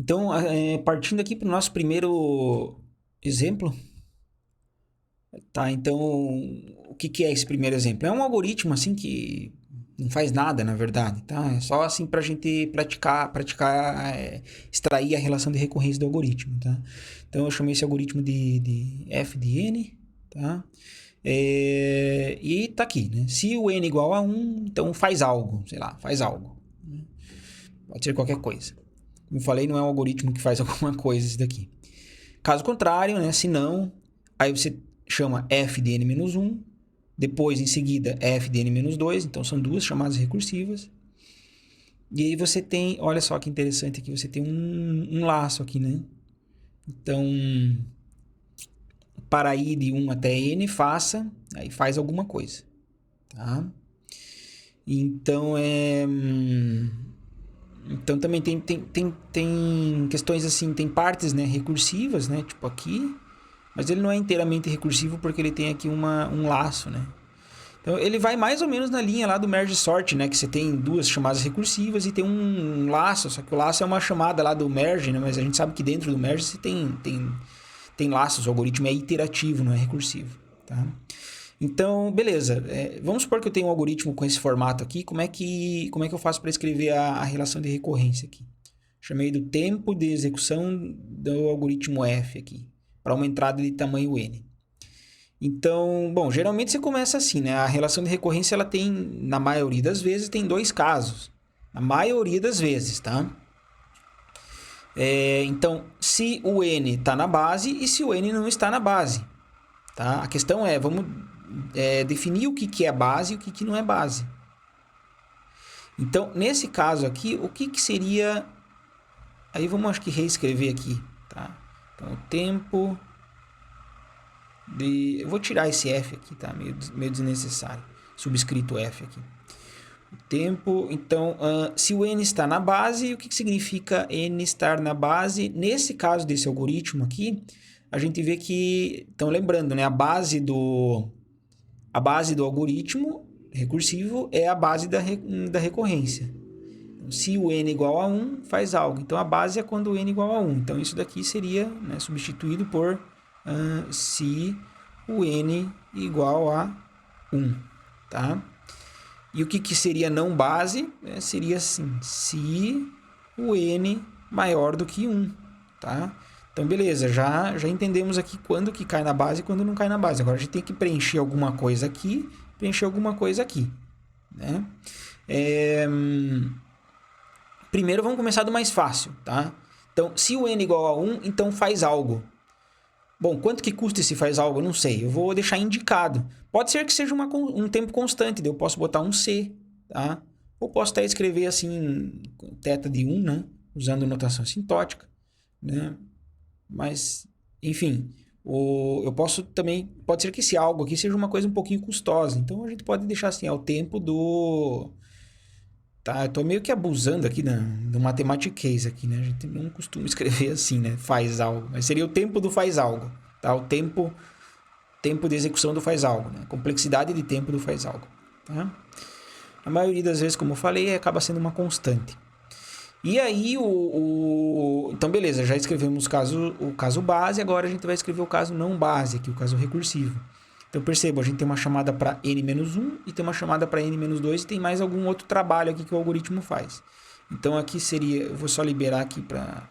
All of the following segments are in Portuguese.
Então, partindo aqui para o nosso primeiro exemplo, tá? Então, o que é esse primeiro exemplo? É um algoritmo assim que não faz nada, na verdade, tá? É só assim para a gente praticar, extrair a relação de recorrência do algoritmo, tá? Então, eu chamei esse algoritmo de f de n, tá? E tá aqui, né? Se o n igual a 1, então faz algo, sei lá, faz algo. Pode ser qualquer coisa. Como eu falei, não é um algoritmo que faz alguma coisa esse daqui. Caso contrário, né? Se não, aí você chama f de n menos 1, depois em seguida f de n menos 2, então são duas chamadas recursivas. E aí você tem, olha só que interessante aqui, você tem um laço aqui, né? Então, para ir de 1 até n, aí faz alguma coisa, tá? Então, Então também tem questões assim, tem partes, né, recursivas, né, tipo aqui, mas ele não é inteiramente recursivo porque ele tem aqui um laço, né. Então ele vai mais ou menos na linha lá do merge sort, né, que você tem duas chamadas recursivas e tem um laço, só que o laço é uma chamada lá do merge, né, mas a gente sabe que dentro do merge você tem laços, o algoritmo é iterativo, não é recursivo, tá? Então, beleza. Vamos supor que eu tenho um algoritmo com esse formato aqui. Como é que eu faço para escrever a relação de recorrência aqui? Chamei do tempo de execução do algoritmo f aqui, para uma entrada de tamanho n. Então, bom, geralmente você começa assim, né? A relação de recorrência, ela tem, na maioria das vezes, tem dois casos. Na maioria das vezes, tá? Então, se o n está na base e se o n não está na base. Tá? A questão é, vamos definir o que é base e o que não é base. Então, nesse caso aqui, o que seria... Aí vamos, acho que, reescrever aqui. Tá? Então, o tempo de... Eu vou tirar esse f aqui, tá? Meio desnecessário. Subscrito f aqui. O tempo... Então, se o n está na base, o que significa n estar na base? Nesse caso desse algoritmo aqui, a gente vê que... Então, lembrando, né? A base do algoritmo recursivo é a base da recorrência. Então, se o n igual a 1, faz algo. Então, a base é quando o n igual a 1. Então, isso daqui seria, né, substituído por se o n igual a 1. Tá? E o que seria não base? Seria assim, se o n maior do que 1. Tá? Então, beleza, já entendemos aqui quando que cai na base e quando não cai na base. Agora, a gente tem que preencher alguma coisa aqui, preencher alguma coisa aqui. Né? Primeiro, vamos começar do mais fácil. Tá? Então, se o n igual a 1, então faz algo. Bom, quanto que custa esse faz algo? Eu não sei. Eu vou deixar indicado. Pode ser que seja um tempo constante. Eu posso botar um c. Tá? Ou posso até escrever assim, θ de 1, né? Usando notação assintótica. Né? Mas, enfim, eu posso também... Pode ser que esse algo aqui seja uma coisa um pouquinho custosa. Então, a gente pode deixar assim, o tempo do... Tá, eu tô meio que abusando aqui do matematiquês aqui, né? A gente não costuma escrever assim, né? Faz algo. Mas seria o tempo do faz algo, tá? O tempo de execução do faz algo, né? Complexidade de tempo do faz algo, tá? A maioria das vezes, como eu falei, acaba sendo uma constante. E aí, então, beleza, já escrevemos o caso base, agora a gente vai escrever o caso não base, aqui, o caso recursivo. Então, perceba, a gente tem uma chamada para n-1 e tem uma chamada para n-2 e tem mais algum outro trabalho aqui que o algoritmo faz. Então, aqui seria... Eu vou só liberar aqui para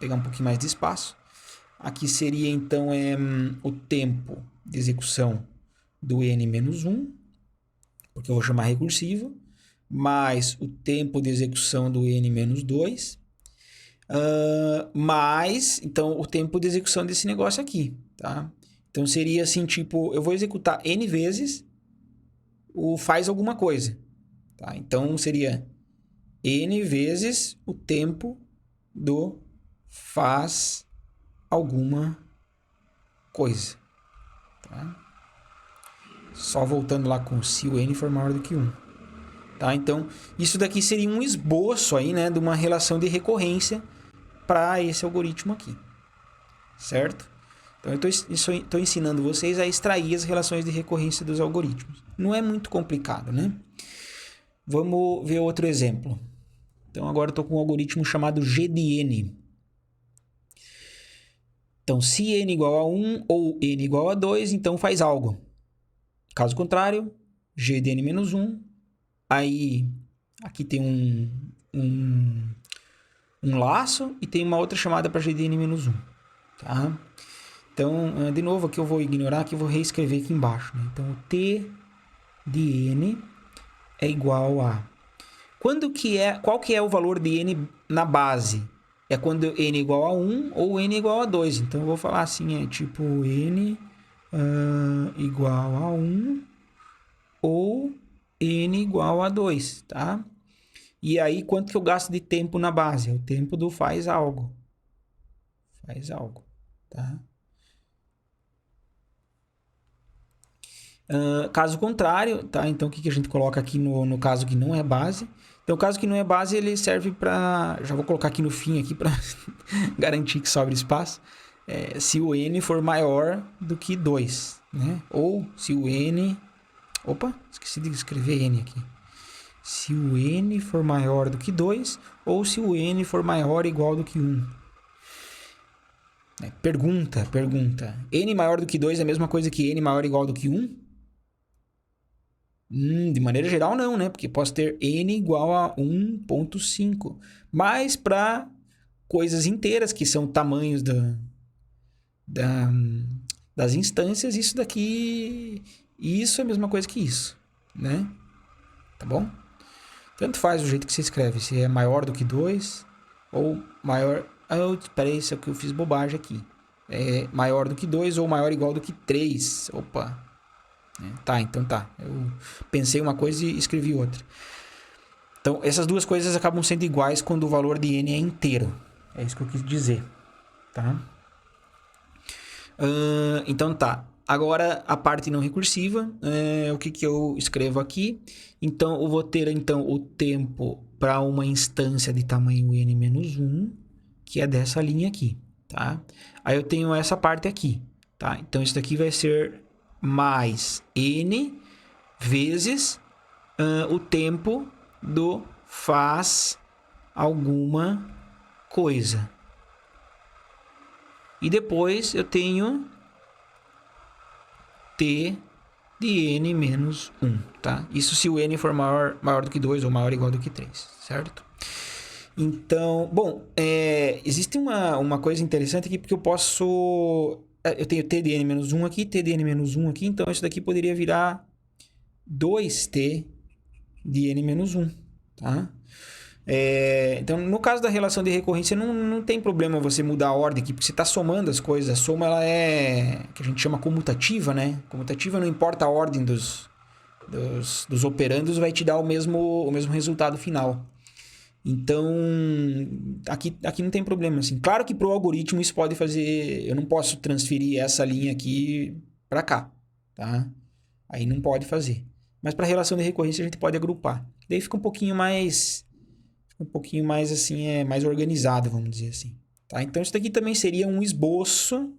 pegar um pouquinho mais de espaço. Aqui seria, então, o tempo de execução do n-1, porque eu vou chamar recursivo, mais o tempo de execução do n-2, mais, então, o tempo de execução desse negócio aqui, tá? Então, seria assim, tipo, eu vou executar n vezes o faz alguma coisa, tá? Então, seria n vezes o tempo do faz alguma coisa, tá? Só voltando lá com se o n for maior do que 1. Tá? Então, isso daqui seria um esboço aí, né, de uma relação de recorrência para esse algoritmo aqui, certo? Então, eu estou ensinando vocês a extrair as relações de recorrência dos algoritmos. Não é muito complicado, né? Vamos ver outro exemplo. Então, agora eu estou com um algoritmo chamado G de N. Então, se n igual a 1 ou n igual a 2, então faz algo. Caso contrário, g de n menos 1. Aí, aqui tem um laço e tem uma outra chamada para g de n menos 1. Tá? Então, de novo, aqui eu vou ignorar, que eu vou reescrever aqui embaixo. Né? Então, o t de n é igual a... Qual que é o valor de n na base? É quando n igual a 1 ou n igual a 2. Então, eu vou falar assim, é tipo n igual a 1 ou n igual a 2, tá? E aí, quanto que eu gasto de tempo na base? É o tempo do faz algo. Faz algo, tá? Caso contrário, tá? Então, o que a gente coloca aqui no caso que não é base? Então, o caso que não é base, ele serve para... Já vou colocar aqui no fim, aqui para garantir que sobre espaço. Se o n for maior do que 2, né? Ou se o n... Opa, esqueci de escrever n aqui. Se o n for maior do que 2 ou se o n for maior ou igual do que 1. Pergunta. N maior do que 2 é a mesma coisa que n maior ou igual do que 1? De maneira geral, não, né? Porque posso ter n igual a 1.5. Mas para coisas inteiras, que são tamanhos das instâncias, isso daqui... Isso é a mesma coisa que isso, né? Tá bom? Tanto faz o jeito que você escreve. Se é maior do que 2 ou maior... Peraí, isso aqui eu fiz bobagem aqui. É maior do que 2 ou maior ou igual do que 3. Opa. Tá, então tá. Eu pensei uma coisa e escrevi outra. Então, essas duas coisas acabam sendo iguais quando o valor de n é inteiro. É isso que eu quis dizer. Tá? Então tá. Agora, a parte não recursiva. O que eu escrevo aqui? Então, eu vou ter o tempo para uma instância de tamanho n menos 1, que é dessa linha aqui. Tá? Aí eu tenho essa parte aqui. Tá? Então, isso daqui vai ser mais n vezes o tempo do faz alguma coisa. E depois eu tenho t de n menos 1, tá? Isso se o n for maior do que 2 ou maior ou igual do que 3, certo? Então, bom, existe uma coisa interessante aqui, porque eu posso... Eu tenho t de n menos 1 aqui, t de n menos 1 aqui, então isso daqui poderia virar 2t de n menos 1, tá? Então, no caso da relação de recorrência, não tem problema você mudar a ordem aqui, porque você está somando as coisas. A soma, ela é, que a gente chama comutativa, né? Comutativa, não importa a ordem dos operandos, vai te dar o mesmo resultado final. Então, aqui não tem problema, assim. Claro que para o algoritmo isso pode fazer... Eu não posso transferir essa linha aqui para cá, tá? Aí não pode fazer. Mas para a relação de recorrência a gente pode agrupar. Daí fica um pouquinho mais assim, mais organizado, vamos dizer assim. Tá? Então, isso daqui também seria um esboço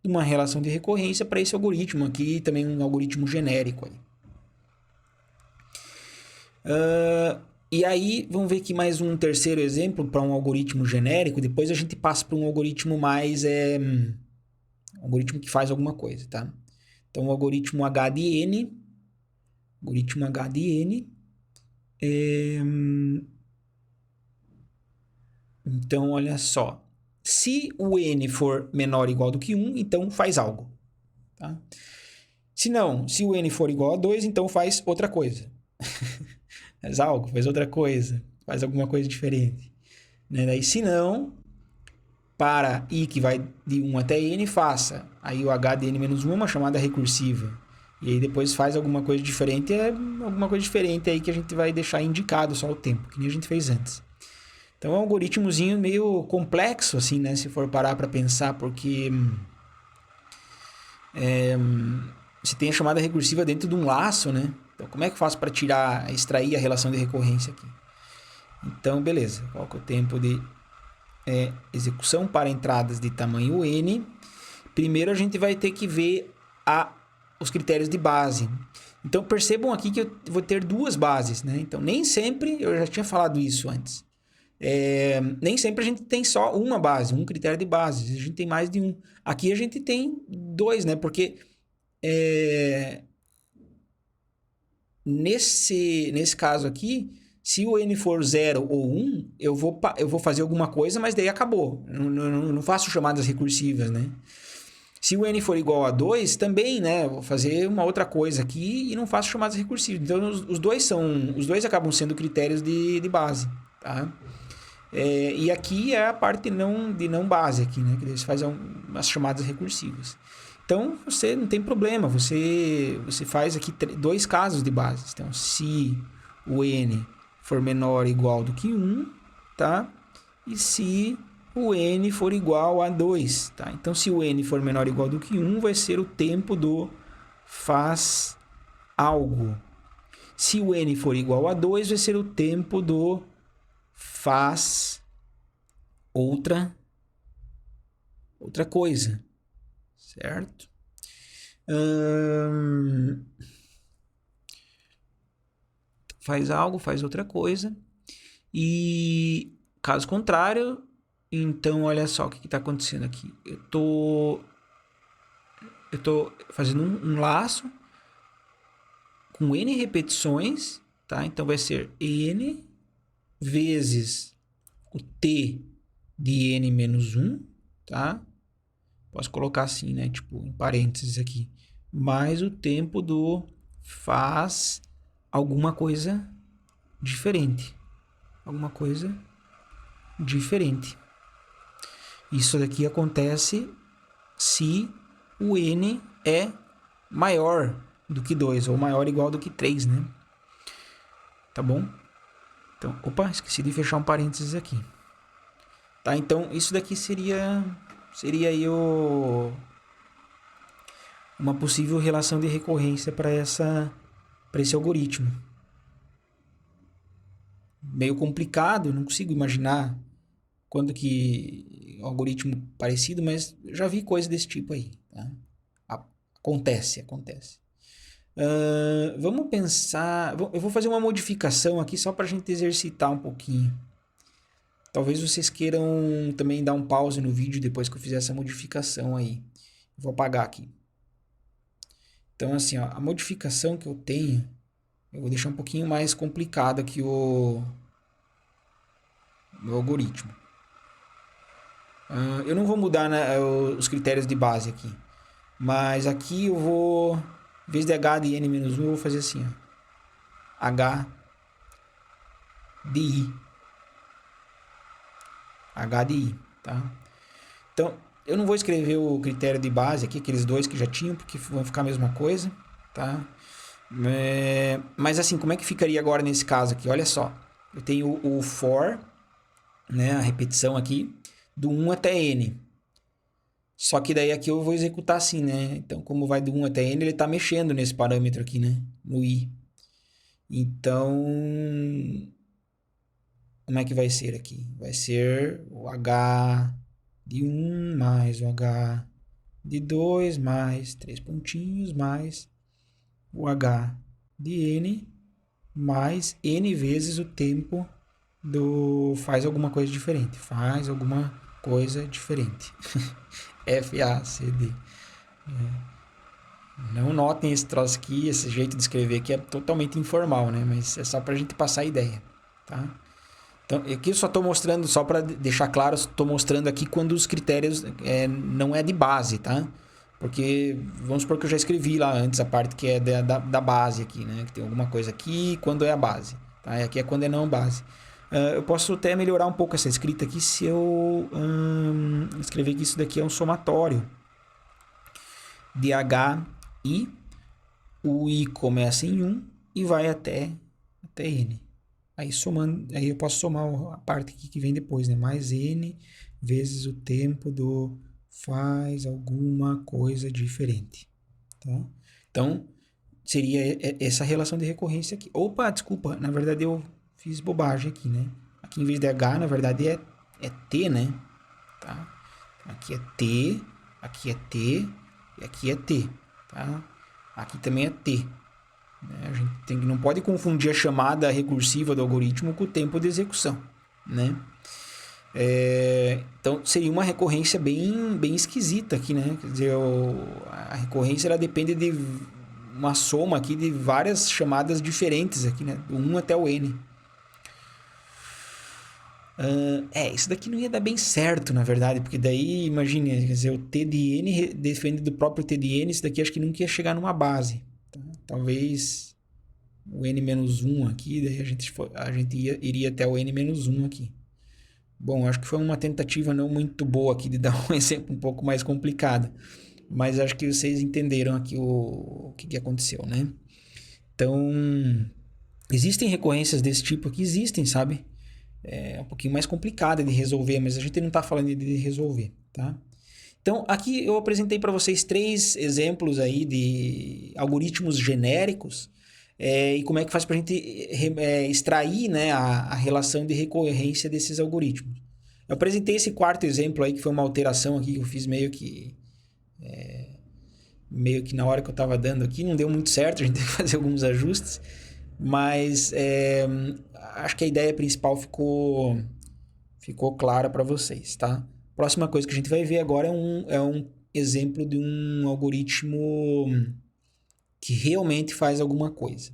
de uma relação de recorrência para esse algoritmo aqui, também um algoritmo genérico. Aí. E aí, vamos ver aqui mais um terceiro exemplo para um algoritmo genérico. Depois a gente passa para um algoritmo mais... um algoritmo que faz alguma coisa, tá? Então, o algoritmo H de N. Algoritmo H de N. Então, olha só. Se o N for menor ou igual do que 1, então faz algo. Tá? Se não, se o N for igual a 2, então faz outra coisa. Faz algo, faz outra coisa, faz alguma coisa diferente. Né? Daí, se não, para i que vai de 1 até n, faça. Aí o h de n menos 1 é uma chamada recursiva. E aí depois faz alguma coisa diferente, alguma coisa diferente aí que a gente vai deixar indicado só o tempo, que nem a gente fez antes. Então é um algoritmozinho meio complexo, assim, né? Se for parar para pensar, porque você tem a chamada recursiva dentro de um laço, né? Então, como é que eu faço para extrair a relação de recorrência aqui? Então, beleza. Qual que é o tempo de execução para entradas de tamanho n? Primeiro, a gente vai ter que ver os critérios de base. Então, percebam aqui que eu vou ter duas bases, né? Então, nem sempre, eu já tinha falado isso antes. Nem sempre a gente tem só uma base, um critério de base. A gente tem mais de um. Aqui a gente tem dois, né? Porque nesse caso aqui, se o n for 0 ou 1, eu vou fazer alguma coisa, mas daí acabou. Não faço chamadas recursivas, né? Se o n for igual a 2, também, né? Eu vou fazer uma outra coisa aqui e não faço chamadas recursivas. Então, os dois acabam sendo critérios de base, tá? E aqui é a parte de não base aqui, né? Que eles fazem as chamadas recursivas. Então, você não tem problema. Você faz aqui dois casos de base. Então, se o n for menor ou igual do que 1, tá? E se o n for igual a 2, tá? Então, se o n for menor ou igual do que 1, vai ser o tempo do faz algo. Se o n for igual a 2, vai ser o tempo do faz outra coisa, certo? Faz algo, faz outra coisa. E caso contrário, então olha só o que está acontecendo aqui. Eu tô fazendo um laço com n repetições, tá? Então vai ser n vezes o t de n menos 1, tá? Posso colocar assim, né? Tipo, em parênteses aqui. Mais o tempo do faz alguma coisa diferente. Alguma coisa diferente. Isso daqui acontece se o n é maior do que 2, ou maior ou igual do que 3, né? Tá bom? Então, opa, esqueci de fechar um parênteses aqui. Tá, então isso daqui seria aí uma possível relação de recorrência para esse algoritmo. Meio complicado, não consigo imaginar quando que algoritmo parecido, mas já vi coisa desse tipo aí. Tá? Acontece. Vamos pensar. Eu vou fazer uma modificação aqui só para a gente exercitar um pouquinho. Talvez vocês queiram também dar um pause no vídeo depois que eu fizer essa modificação aí. Vou apagar aqui. Então, assim, ó, a modificação que eu tenho, eu vou deixar um pouquinho mais complicado aqui o meu algoritmo. Eu não vou mudar, né, os critérios de base aqui. Mas aqui eu vou, em vez de h de n menos 1, eu vou fazer assim, ó. H de i. H de i, tá? Então, eu não vou escrever o critério de base aqui, aqueles dois que já tinham, porque vão ficar a mesma coisa, tá? Mas assim, como é que ficaria agora nesse caso aqui? Olha só, eu tenho o for, né, a repetição aqui, do 1 até n. Só que daí aqui eu vou executar assim, né? Então, como vai do 1 até n, ele está mexendo nesse parâmetro aqui, né? No i. Então, como é que vai ser aqui? Vai ser o h de 1 mais o h de 2 mais 3 pontinhos mais o h de n mais n vezes o tempo do faz alguma coisa diferente. Faz alguma coisa diferente. FACD. Não notem esse troço aqui, esse jeito de escrever que é totalmente informal, né? Mas é só pra gente passar a ideia, tá? Então, aqui eu só estou mostrando, só para deixar claro, estou mostrando aqui quando os critérios não é de base, tá? Porque, vamos supor que eu já escrevi lá antes a parte que é da base aqui, né? Que tem alguma coisa aqui quando é a base, tá? E aqui é quando é não base. Eu posso até melhorar um pouco essa escrita aqui se eu escrever que isso daqui é um somatório de h i. O i começa em 1 e vai até n. Aí eu posso somar a parte aqui que vem depois, né? Mais n vezes o tempo do faz alguma coisa diferente, tá? Então, seria essa relação de recorrência aqui. Opa, desculpa, na verdade eu fiz bobagem aqui, né? Aqui em vez de h, na verdade é t, né? Tá? Aqui é t, aqui é t e aqui é t, tá? Aqui também é t. A gente não pode confundir a chamada recursiva do algoritmo com o tempo de execução. né? Então, seria uma recorrência bem esquisita aqui, né? Quer dizer, a recorrência ela depende de uma soma aqui de várias chamadas diferentes aqui, né? Do 1 até o n. Isso daqui não ia dar bem certo, na verdade, porque daí, imagine, quer dizer, o T de n defende do próprio T de n, isso daqui acho que nunca ia chegar numa base. Tá? Talvez o n-1 aqui, daí a gente iria até o n-1 aqui. Bom, acho que foi uma tentativa não muito boa aqui de dar um exemplo um pouco mais complicado, mas acho que vocês entenderam aqui o que aconteceu, né? Então, existem recorrências desse tipo aqui? Existem, sabe? É um pouquinho mais complicada de resolver, mas a gente não está falando de resolver, tá? Então, aqui eu apresentei para vocês 3 exemplos aí de algoritmos genéricos e como é que faz para a gente extrair, né, a relação de recorrência desses algoritmos. Eu apresentei esse 4º exemplo aí, que foi uma alteração aqui que eu fiz meio que na hora que eu estava dando aqui, não deu muito certo, a gente teve que fazer alguns ajustes, mas acho que a ideia principal ficou clara para vocês, tá? Próxima coisa que a gente vai ver agora é um exemplo de um algoritmo que realmente faz alguma coisa.